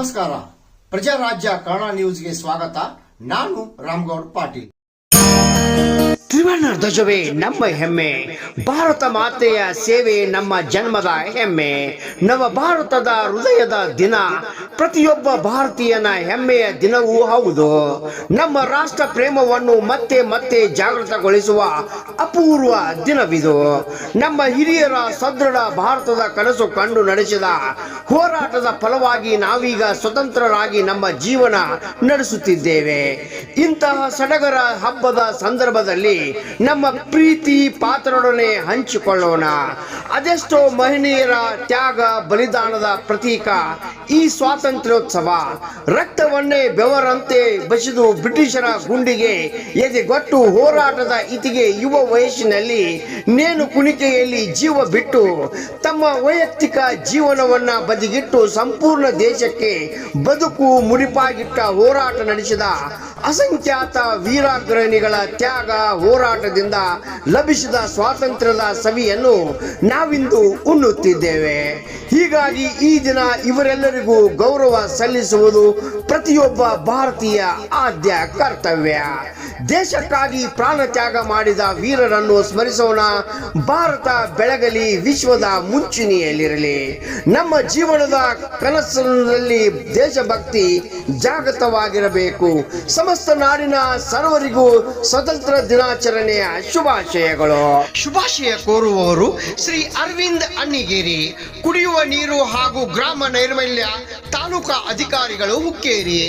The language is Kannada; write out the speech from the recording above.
ನಮಸ್ಕಾರ. ಪ್ರಜಾರಾಜ್ಯ ಕನ್ನಡ ನ್ಯೂಸ್ಗೆ ಸ್ವಾಗತ. ನಾನು ರಾಮಗೌಡ ಪಾಟೀಲ್. ತ್ರಿವರ್ಣ ಧ್ವಜವೇ ನಮ್ಮ ಹೆಮ್ಮೆ, ಭಾರತ ಮಾತೆಯ ಸೇವೆ ನಮ್ಮ ಜನ್ಮದ ಹೆಮ್ಮೆ. ನವ ಭಾರತದ ಹೃದಯದ ದಿನ, ಪ್ರತಿಯೊಬ್ಬ ಭಾರತೀಯನ ಹೆಮ್ಮೆಯ ದಿನವೂ ಹೌದು. ನಮ್ಮ ರಾಷ್ಟ್ರ ಪ್ರೇಮವನ್ನು ಮತ್ತೆ ಮತ್ತೆ ಜಾಗೃತಗೊಳಿಸುವ ಅಪೂರ್ವ ದಿನವಿದು. ನಮ್ಮ ಹಿರಿಯರ ಸದೃಢ ಭಾರತದ ಕನಸು ಕಂಡು ನಡೆಸಿದ ಹೋರಾಟದ ಫಲವಾಗಿ ನಾವೀಗ ಸ್ವತಂತ್ರರಾಗಿ ನಮ್ಮ ಜೀವನ ನಡೆಸುತ್ತಿದ್ದೇವೆ. ಇಂತಹ ಸಡಗರ ಹಬ್ಬದ ಸಂದರ್ಭದಲ್ಲಿ ನಮ್ಮ ಪ್ರೀತಿ ಪಾತ್ರರೊಡನೆ ಹಂಚಿಕೊಳ್ಳೋಣ. ಅದೆಷ್ಟೋ ಮಹನೀಯರ ತ್ಯಾಗ ಬಲಿದಾನದ ಪ್ರತೀಕ ಈ ಸ್ವಾತಂತ್ರ್ಯೋತ್ಸವ. ರಕ್ತವನ್ನೇ ಬೆವರಂತೆ ಬಸಿದು ಬ್ರಿಟಿಷರ ಗುಂಡಿಗೆ ಎದೆಗೊಟ್ಟು ಹೋರಾಟದ ಇತಿಗೆ ಯುವ ವಯಸ್ಸಿನಲ್ಲಿ ನೇಣು ಕುಣಿಕೆಯಲ್ಲಿ ಜೀವ ಬಿಟ್ಟು ತಮ್ಮ ವೈಯಕ್ತಿಕ ಜೀವನವನ್ನ ಬದಿಗಿಟ್ಟು ಸಂಪೂರ್ಣ ದೇಶಕ್ಕೆ ಬದುಕು ಮುಡಿಪಾಗಿಟ್ಟ ಹೋರಾಟ ನಡೆಸಿದ ಅಸಂಖ್ಯಾತ ವೀರಾಗ್ರಹಿಣಿಗಳ ತ್ಯಾಗ ಹೋರಾಟದಿಂದ ಲಭಿಸಿದ ಸ್ವಾತಂತ್ರ್ಯದ ಸವಿಯನ್ನು ನಾವಿಂದು ಉಣ್ಣುತ್ತಿದ್ದೇವೆ. ಹೀಗಾಗಿ ಈ ದಿನ ಇವರೆಲ್ಲರಿಗೂ ಗೌರವ ಸಲ್ಲಿಸುವುದು ಪ್ರತಿಯೊಬ್ಬ ಭಾರತೀಯ ಆದ್ಯ ಕರ್ತವ್ಯ. ದೇಶಕ್ಕಾಗಿ ಪ್ರಾಣ ತ್ಯಾಗ ಮಾಡಿದ ವೀರರನ್ನು ಸ್ಮರಿಸೋಣ. ಭಾರತ ಬೆಳಗಲಿ, ವಿಶ್ವದ ಮುಂಚೂಣಿಯಲ್ಲಿರಲಿ. ನಮ್ಮ ಜೀವನದ ಕನಸಿನಲ್ಲಿ ದೇಶಭಕ್ತಿ ಜಾಗೃತವಾಗಿರಬೇಕು. ಸಮಸ್ತ ನಾಡಿನ ಸರ್ವರಿಗೂ ಸ್ವತಂತ್ರ ದಿನಾಚರಣೆಯ ಶುಭಾಶಯಗಳು. ಶುಭಾಶಯ ಕೋರುವವರು ಶ್ರೀ ಅರವಿಂದ್ ಅಣ್ಣಿಗೇರಿ, ಕುಡಿಯುವ ನೀರು ಹಾಗೂ ಗ್ರಾಮ ನೈರ್ಮಲ್ಯ ತಾಲೂಕಾ ಅಧಿಕಾರಿಗಳು, ಹುಕ್ಕೇರಿ.